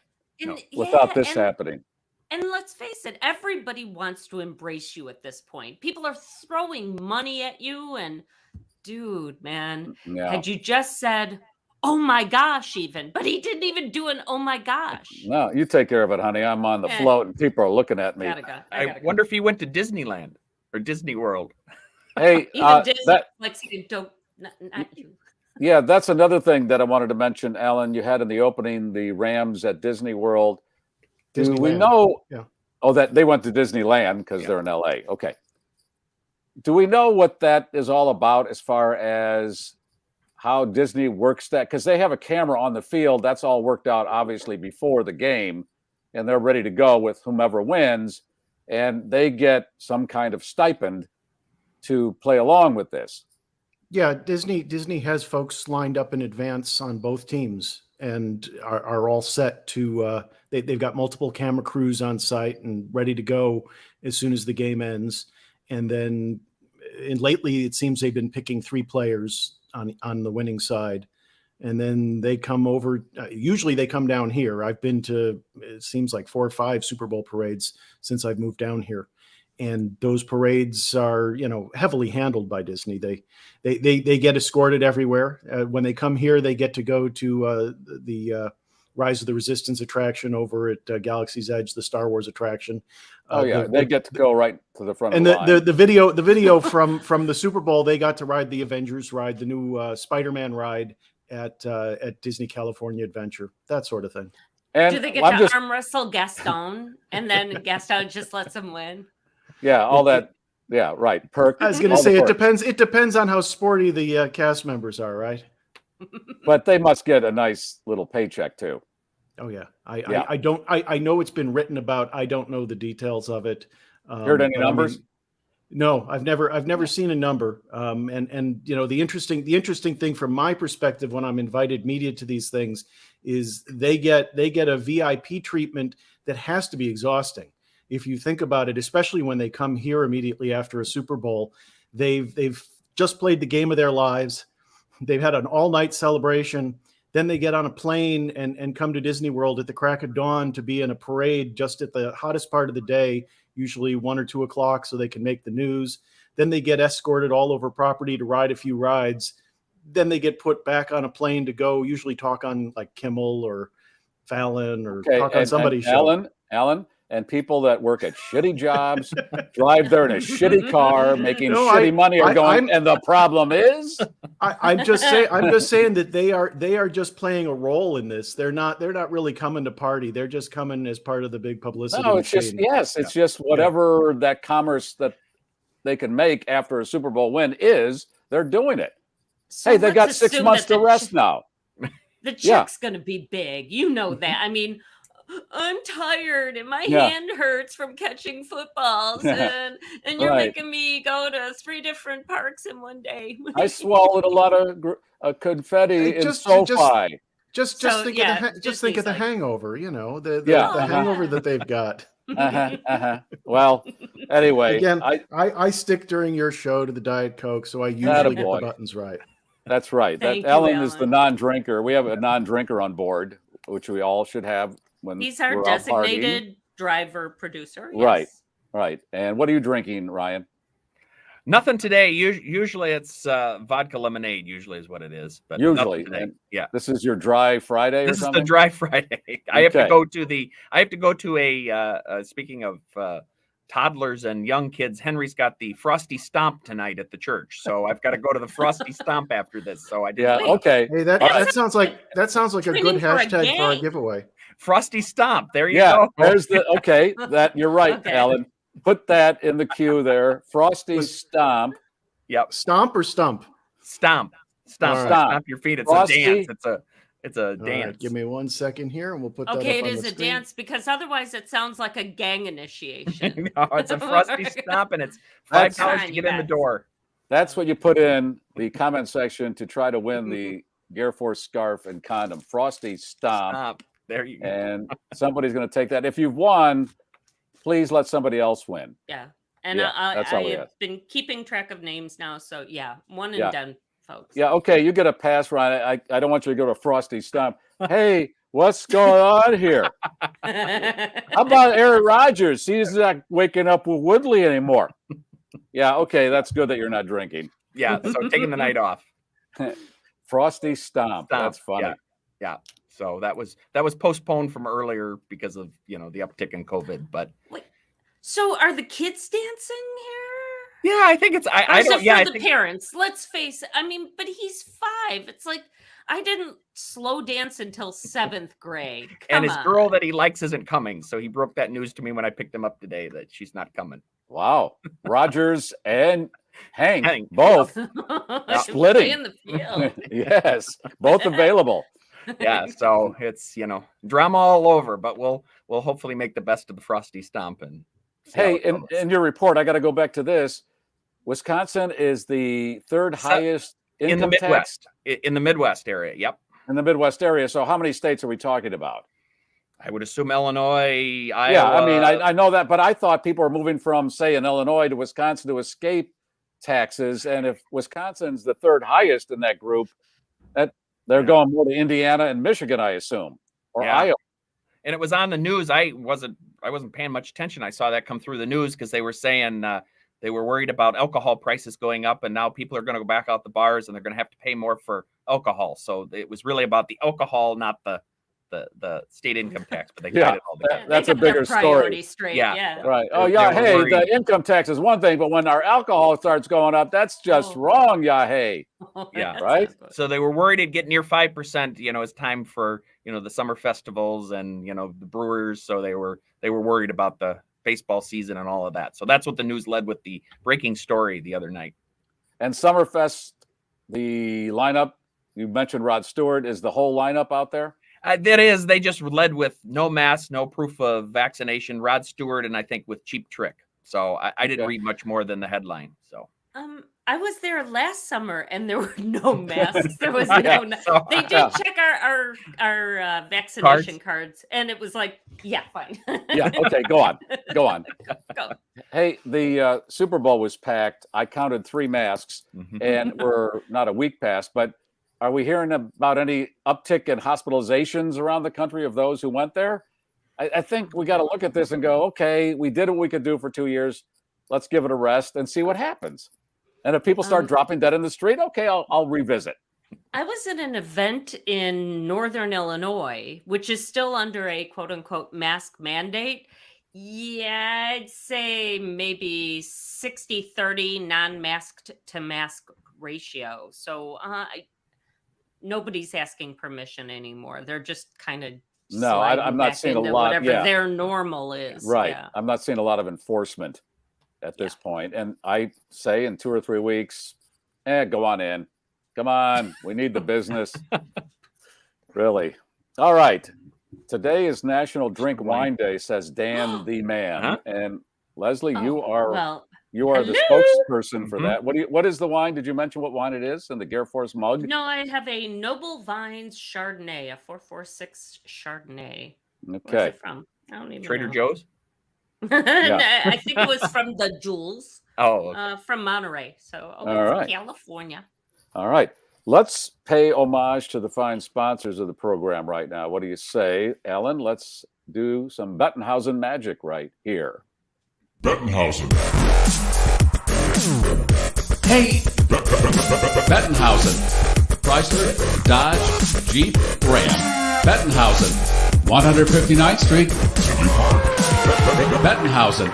without this happening. And let's face it, everybody wants to embrace you at this point. People are throwing money at you, and dude, man, had you just said, oh my gosh, even, but he didn't even do an oh my gosh. No, you take care of it, honey. I'm on the float and people are looking at me. I wonder if he went to Disneyland or Disney World. Hey, even Disney, like saying, don't, not you. Yeah, that's another thing that I wanted to mention, Alan. You had in the opening the Rams at Disney World. Do we know? Yeah. Oh, that they went to Disneyland because they're in LA. Okay. Do we know what that is all about as far as how Disney works that? Because they have a camera on the field. That's all worked out, obviously, before the game, and they're ready to go with whomever wins, and they get some kind of stipend to play along with this. Yeah, Disney has folks lined up in advance on both teams and are all set to. They've got multiple camera crews on site and ready to go as soon as the game ends. And then, and lately it seems they've been picking 3 players on the winning side, and then they come over. Usually they come down here. I've been to, it seems like 4 or 5 Super Bowl parades since I've moved down here. And those parades are, heavily handled by Disney. They get escorted everywhere. When they come here, they get to go to the Rise of the Resistance attraction over at Galaxy's Edge, the Star Wars attraction. They get to go right to the front. And of the line. the video from the Super Bowl, they got to ride the Avengers ride, the new Spider-Man ride at Disney California Adventure, that sort of thing. And do they get to arm wrestle Gaston, and then Gaston just lets them win? Yeah, all that. Yeah, right. Perk. I was going to say it depends. It depends on how sporty the cast members are, right? But they must get a nice little paycheck too. Oh yeah, I know it's been written about. I don't know the details of it. Heard any numbers? No, I've never seen a number. And the interesting thing from my perspective when I'm invited media to these things is they get a VIP treatment that has to be exhausting. If you think about it, especially when they come here immediately after a Super Bowl, they've just played the game of their lives. They've had an all-night celebration. Then they get on a plane and come to Disney World at the crack of dawn to be in a parade just at the hottest part of the day, usually 1 or 2 o'clock, so they can make the news. Then they get escorted all over property to ride a few rides. Then they get put back on a plane to go usually talk on like Kimmel or Fallon or talk on somebody's show. Alan, and people that work at shitty jobs drive there in a shitty car, making shitty money, are going. And the problem is, I'm just saying that they are just playing a role in this. They're not really coming to party. They're just coming as part of the big publicity. No, it's machine. It's just whatever that commerce that they can make after a Super Bowl win is. They're doing it. So hey, they got 6 months to rest now. The check's going to be big. You know that. I mean, I'm tired and my hand hurts from catching footballs, and you're making me go to 3 different parks in one day. I swallowed a lot of confetti in SoFi. Just think of the hangover. The hangover that they've got. Well, anyway, again, I stick during your show to the Diet Coke, so I usually get the buttons right. That's right. Alan is the non-drinker. We have a non-drinker on board, which we all should have. When he's our designated driver producer. Yes. Right. And what are you drinking, Ryan? Nothing today. Usually it's vodka lemonade. Usually is what it is. But usually, yeah. This is your dry Friday. This is the dry Friday. I have to go to a. Speaking of toddlers and young kids, Henry's got the Frosty Stomp tonight at the church, so I've got to go to the Frosty Stomp after this. So I did. Yeah. Okay. Hey, that sounds like a good hashtag for a giveaway. Frosty Stomp. There you go. There's that you're right, Alan. Put that in the queue there. Frosty Stomp. Yep. Stomp or stump? Stomp. Stomp your feet. It's Frosty. A dance. It's a dance. Right, give me 1 second here and we'll put that up it on is the a screen. dance because otherwise it sounds like a gang initiation. No, it's a Frosty Stomp and it's $5 to get in the door. That's what you put in the comment section to try to win the GarrForce scarf and condom. Frosty Stomp. There you go. And somebody's going to take that. If you've won, please let somebody else win. Yeah. And I have been keeping track of names now. So, one and done, folks. Yeah, okay. You get a pass, Ryan. I don't want you to go to Frosty Stomp. Hey, what's going on here? How about Aaron Rodgers? He's not waking up with Woodley anymore. Yeah, okay. That's good that you're not drinking. Yeah, so taking the night off. Frosty Stomp. That's funny. Yeah. So that was postponed from earlier because of the uptick in COVID. But wait, so are the kids dancing here? Yeah, I think it's. I don't. Yeah, for the parents. Let's face it. I mean, but he's 5. It's like I didn't slow dance until 7th grade. And his girl that he likes isn't coming, so he broke that news to me when I picked him up today that she's not coming. Wow, Rogers and Hank both splitting. In the field. Yes, both available. Yeah, so it's drama all over, but we'll hopefully make the best of the Frosty Stomp. And hey, in your report, I got to go back to this. Wisconsin is the 3rd highest in the Midwest. In the Midwest area, yep. In the Midwest area. So how many states are we talking about? I would assume Illinois, Iowa. Yeah, I mean, I know that, but I thought people were moving from, say, in Illinois to Wisconsin to escape taxes. And if Wisconsin's the 3rd highest in that group, that they're going more to Indiana and Michigan, I assume, or Iowa. And it was on the news. I wasn't paying much attention. I saw that come through the news because they were saying they were worried about alcohol prices going up, and now people are going to go back out the bars and they're going to have to pay more for alcohol. So it was really about the alcohol, not the state income tax. But they tied it all together. That's a bigger story. Straight. Yeah. Yeah. Right. Oh yeah. Hey, the income tax is one thing, but when our alcohol starts going up, that's just wrong. Yeah. Hey. Yeah. Right. So they were worried it'd get near 5%. It's time for the summer festivals and the brewers. So they were worried about the baseball season and all of that. So that's what the news led with the breaking story the other night. And Summerfest, the lineup you mentioned, Rod Stewart, is the whole lineup out there. That is, they just led with no mask, no proof of vaccination. Rod Stewart, and I think with Cheap Trick. So I didn't read much more than the headline. So I was there last summer, and there were no masks. There was no. They did check our vaccination cards, and it was like, yeah, fine. Yeah. Okay. Go on. Go. Hey, the Super Bowl was packed. I counted 3 masks, and we're not a week past, but. Are we hearing about any uptick in hospitalizations around the country of those who went there? I think we got to look at this and go, okay, we did what we could do for 2 years. Let's give it a rest and see what happens. And if people start dropping dead in the street, okay, I'll revisit. I was at an event in Northern Illinois, which is still under a quote unquote mask mandate. Yeah, I'd say maybe 60-30 non-masked to mask ratio. So nobody's asking permission anymore. They're just kind of I'm not seeing a lot. Whatever their normal is. Right. Yeah. I'm not seeing a lot of enforcement at this point. And I say in 2 or 3 weeks, go on in. Come on. We need the business. Really. All right. Today is National Drink Wine Day, says Dan the Man. And Leslie, you are the spokesperson for that. What is the wine? Did you mention what wine it is in the GarrForce mug? No, I have a Noble Vines Chardonnay, a 446 Chardonnay. Okay. Where's it from? I don't even Trader know. Joe's? I think it was from the Jules. Okay. From Monterey. So California. All right. Let's pay homage to the fine sponsors of the program right now. What do you say, Alan? Let's do some Bettenhausen magic right here. Bettenhausen. Hey, Bettenhausen. Chrysler, Dodge, Jeep, Ram. Bettenhausen. 159th Street. Bettenhausen.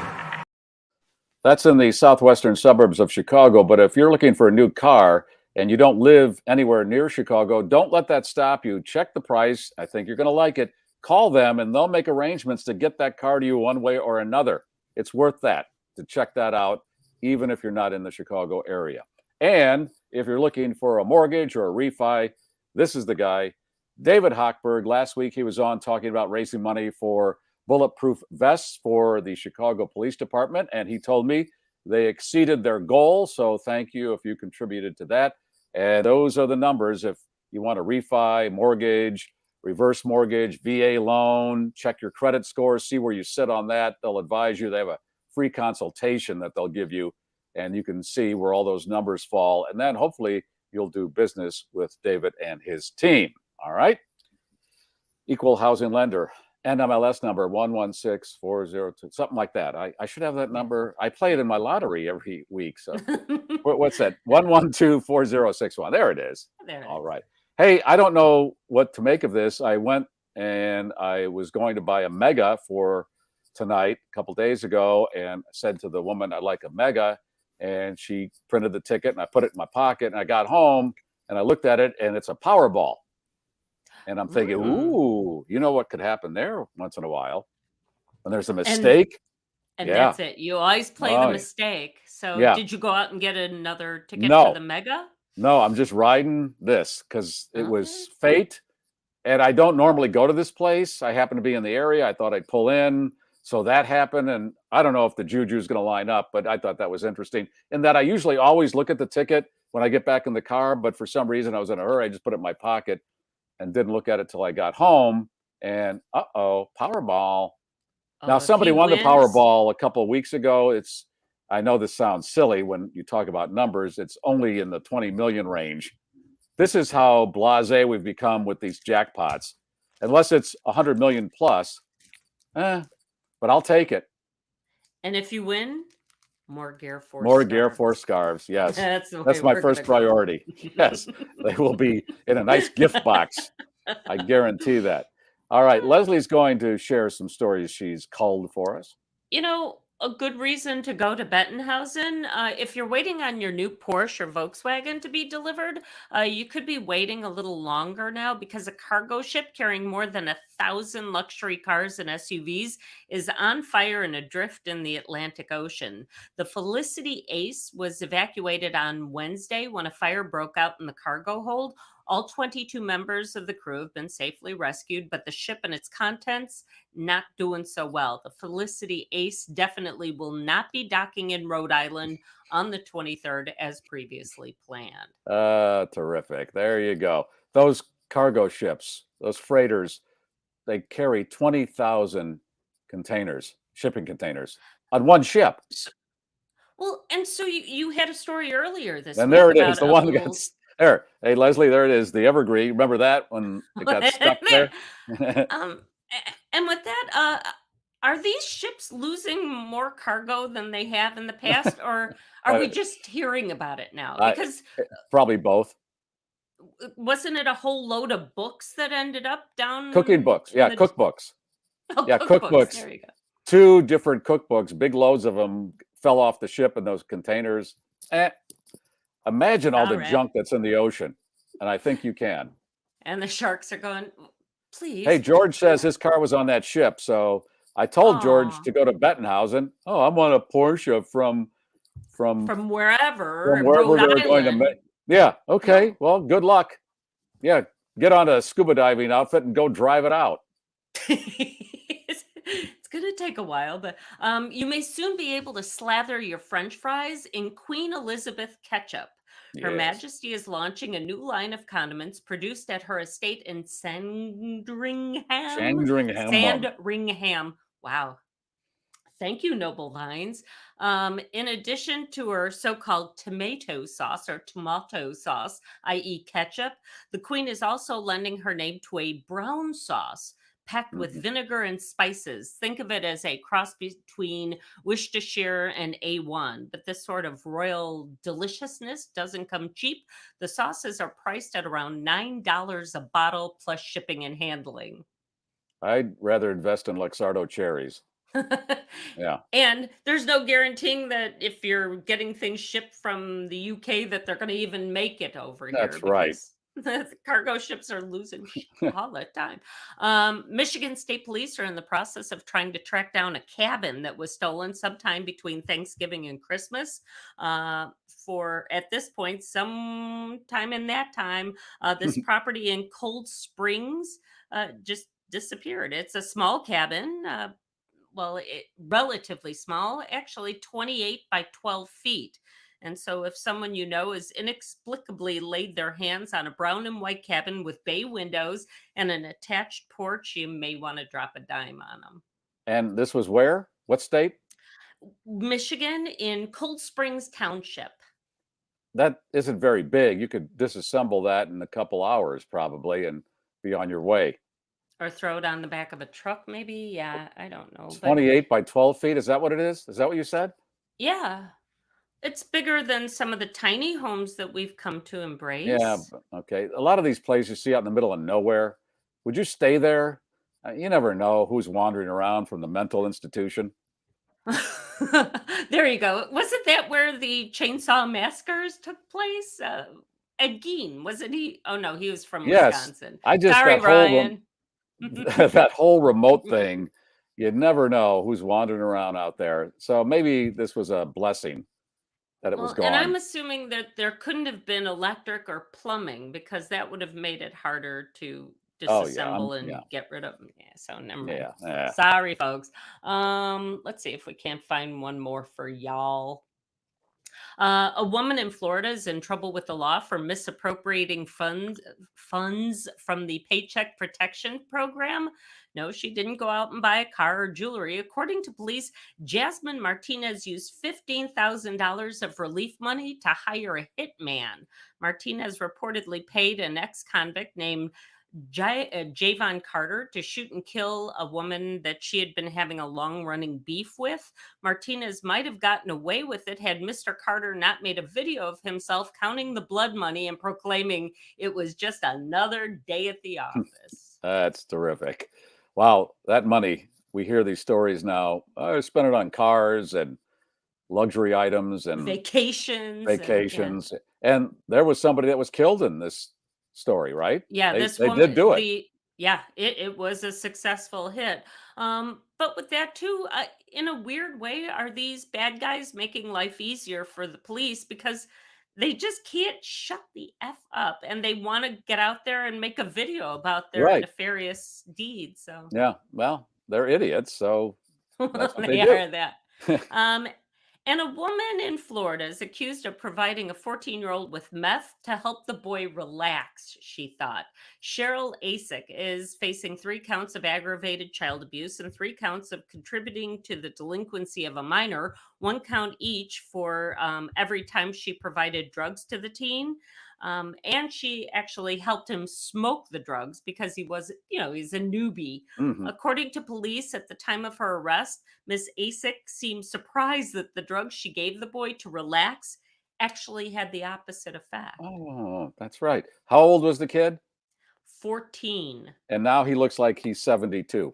That's in the southwestern suburbs of Chicago. But if you're looking for a new car and you don't live anywhere near Chicago, don't let that stop you. Check the price. I think you're going to like it. Call them and they'll make arrangements to get that car to you one way or another. It's worth that to check that out, even if you're not in the Chicago area. And if you're looking for a mortgage or a refi, this is the guy, David Hochberg. Last week, he was on talking about raising money for bulletproof vests for the Chicago Police Department. And he told me they exceeded their goal. So thank you if you contributed to that. And those are the numbers. If you want a refi, mortgage, reverse mortgage, VA loan, check your credit score, see where you sit on that. They'll advise you. They have a free consultation that they'll give you, and you can see where all those numbers fall. And then hopefully you'll do business with David and his team. All right. Equal housing lender, NMLS number 116402, something like that. I should have that number. I play it in my lottery every week. So what's that? 1124061. There it is. All right. Hey, I don't know what to make of this. I went and I was going to buy a Mega for tonight a couple days ago and said to the woman, I'd like a Mega. And she printed the ticket, and I put it in my pocket, and I got home, and I looked at it, and it's a Powerball. And I'm thinking, ooh, you know what could happen there once in a while when there's a mistake? And that's it. You always play the mistake. So did you go out and get another ticket for the mega? No, I'm just riding this because it was fate. And I don't normally go to this place. I happen to be in the area. I thought I'd pull in. So that happened. And I don't know if the juju is going to line up, but I thought that was interesting. In that I usually always look at the ticket when I get back in the car. But for some reason, I was in a hurry. I just put it in my pocket and didn't look at it till I got home. And Powerball. Now, somebody won the Powerball a couple of weeks ago. I know this sounds silly when you talk about numbers. It's only in the 20 million range. This is how blasé we've become with these jackpots. Unless it's 100 million plus, but I'll take it. And if you win, more GarrForce. More GarrForce scarves. Yes, that's my first priority. Yes, they will be in a nice gift box. I guarantee that. All right, Leslie's going to share some stories she's culled for us. A good reason to go to Bettenhausen. If you're waiting on your new Porsche or Volkswagen to be delivered, you could be waiting a little longer now because a cargo ship carrying more than 1,000 luxury cars and SUVs is on fire and adrift in the Atlantic Ocean. The Felicity Ace was evacuated on Wednesday when a fire broke out in the cargo hold. All 22 members of the crew have been safely rescued, but the ship and its contents not doing so well. The Felicity Ace definitely will not be docking in Rhode Island on the 23rd as previously planned. Terrific. There you go. Those cargo ships, those freighters, they carry 20,000 containers, shipping containers on one ship. Well, and so you had a story earlier this week. And there it is, the one that got... There. Hey, Leslie, there it is. The Evergreen. Remember that when it got stuck there? And with that, are these ships losing more cargo than they have in the past, or are we just hearing about it now? Because probably both. Wasn't it a whole load of books that ended up down? Cooking books. Yeah, cookbooks. Cookbooks. There you go. 2 different cookbooks, big loads of them fell off the ship in those containers. Imagine all the junk that's in the ocean, and I think you can. And the sharks are going, please. Hey, George says his car was on that ship, so I told George to go to Bettenhausen. Oh, I'm on a Porsche from wherever. From wherever they're going to. Yeah. Okay. Well, good luck. Yeah. Get on a scuba diving outfit and go drive it out. It's going to take a while, but you may soon be able to slather your French fries in Queen Elizabeth ketchup. Her Majesty is launching a new line of condiments produced at her estate in Sandringham. Wow. Thank you, Noble Lines. In addition to her so-called tomato sauce, i.e. ketchup, the Queen is also lending her name to a brown sauce packed with vinegar and spices. Think of it as a cross between Worcestershire and A1, but this sort of royal deliciousness doesn't come cheap. The sauces are priced at around $9 a bottle plus shipping and handling. I'd rather invest in Luxardo cherries. Yeah. And there's no guaranteeing that if you're getting things shipped from the UK that they're going to even make it over here. That's right. The cargo ships are losing all the time. Michigan State Police are in the process of trying to track down a cabin that was stolen sometime between Thanksgiving and Christmas. For at this point, sometime in that time, this property in Cold Springs just disappeared. It's a small cabin. Relatively small, actually 28 by 12 feet. And so if someone you know has inexplicably laid their hands on a brown and white cabin with bay windows and an attached porch, you may want to drop a dime on them. And this was where? What state? Michigan, in Cold Springs Township. That isn't very big. You could disassemble that in a couple hours probably and be on your way. Or throw it on the back of a truck, maybe. Yeah, I don't know. 28 by 12 feet. Is that what it is? Is that what you said? Yeah. It's bigger than some of the tiny homes that we've come to embrace. Yeah. Okay. A lot of these places you see out in the middle of nowhere. Would you stay there? You never know who's wandering around from the mental institution. There you go. Wasn't that where the chainsaw massacres took place? Ed Gein, wasn't he? Oh no, he was from Wisconsin. I just Sorry, Ryan. That whole remote thing, you never know who's wandering around out there. So maybe this was a blessing that it was gone. And I'm assuming that there couldn't have been electric or plumbing because that would have made it harder to disassemble and get rid of them. Yeah, so never mind. Yeah. Sorry, folks. Let's see if we can't find one more for y'all. A woman in Florida is in trouble with the law for misappropriating funds from the Paycheck Protection program. No, she didn't go out and buy a car or jewelry. According to police, Jasmine Martinez used $15,000 of relief money to hire a hitman. Martinez reportedly paid an ex-convict named Javon Carter to shoot and kill a woman that she had been having a long-running beef with. Martinez might have gotten away with it had Mr. Carter not made a video of himself counting the blood money and proclaiming it was just another day at the office. That's terrific. Wow, that money, we hear these stories now. I spent it on cars and luxury items and vacations. And there was somebody that was killed in this story, right? Yeah, they did do it. It was a successful hit. But with that too, in a weird way, are these bad guys making life easier for the police because they just can't shut the F up and they want to get out there and make a video about their nefarious deeds. So yeah, well, they're idiots, so that's what they do. are that. And a woman in Florida is accused of providing a 14-year-old with meth to help the boy relax, she thought. Cheryl Asick is facing 3 counts of aggravated child abuse and 3 counts of contributing to the delinquency of a minor, 1 count each for every time she provided drugs to the teen. And she actually helped him smoke the drugs because he was, he's a newbie. Mm-hmm. According to police, at the time of her arrest, Miss Asick seemed surprised that the drugs she gave the boy to relax actually had the opposite effect. Oh, that's right. How old was the kid? 14. And now he looks like he's 72.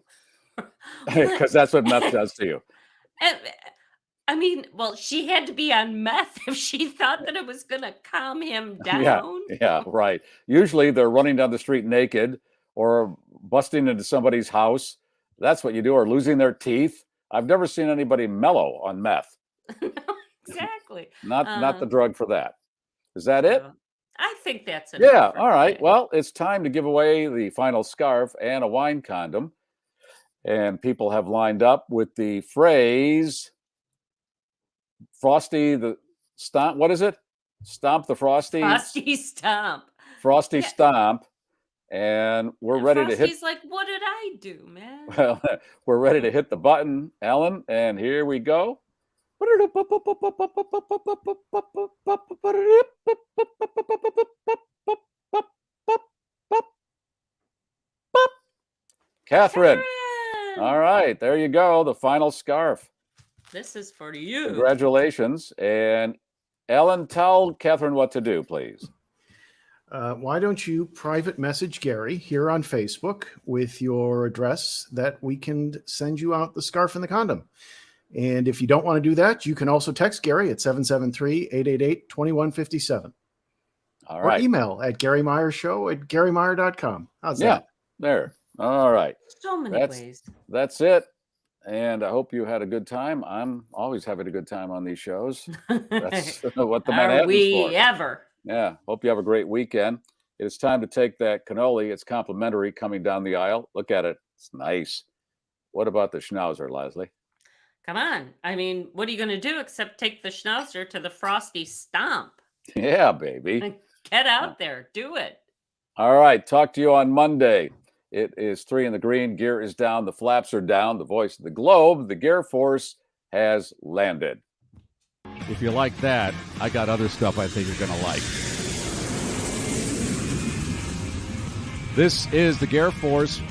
Because that's what meth does to you. I mean, well, she had to be on meth if she thought that it was going to calm him down. Yeah, right. Usually they're running down the street naked or busting into somebody's house. That's what you do, or losing their teeth. I've never seen anybody mellow on meth. Exactly. Not the drug for that. Is that it? I think that's it. Yeah, all right. Today. Well, it's time to give away the final scarf and a wine condom. And people have lined up with the phrase... Frosty the Stomp. What is it? Stomp the Frosty. Frosty Stomp. Frosty Stomp. And we're ready to hit. Frosty's like, what did I do, man? Well, we're ready to hit the button, Ellen. And here we go. Catherine. All right. There you go. The final scarf. This is for you. Congratulations. And Ellen, tell Catherine what to do, please. Why don't you private message Garry here on Facebook with your address that we can send you out the scarf and the condom. And if you don't want to do that, you can also text Garry at 773-888-2157. All right. Or email at GarryMeierShow@GarryMeier.com. How's that? Yeah, there. All right. So many ways. That's it. And I hope you had a good time. I'm always having a good time on these shows. That's what the Manhattan's for. Are we for. ever? Yeah. Hope you have a great weekend. It's time to take that cannoli. It's complimentary coming down the aisle. Look at it. It's nice. What about the schnauzer, Leslie? Come on. I mean, what are you going to do except take the schnauzer to the Frosty Stomp? Yeah, baby. Get out there. Do it. All right. Talk to you on Monday. It is 3 in the green. Gear is down. The flaps are down. The voice of the globe. The GarrForce has landed. If you like that, I got other stuff I think you're going to like. This is the GarrForce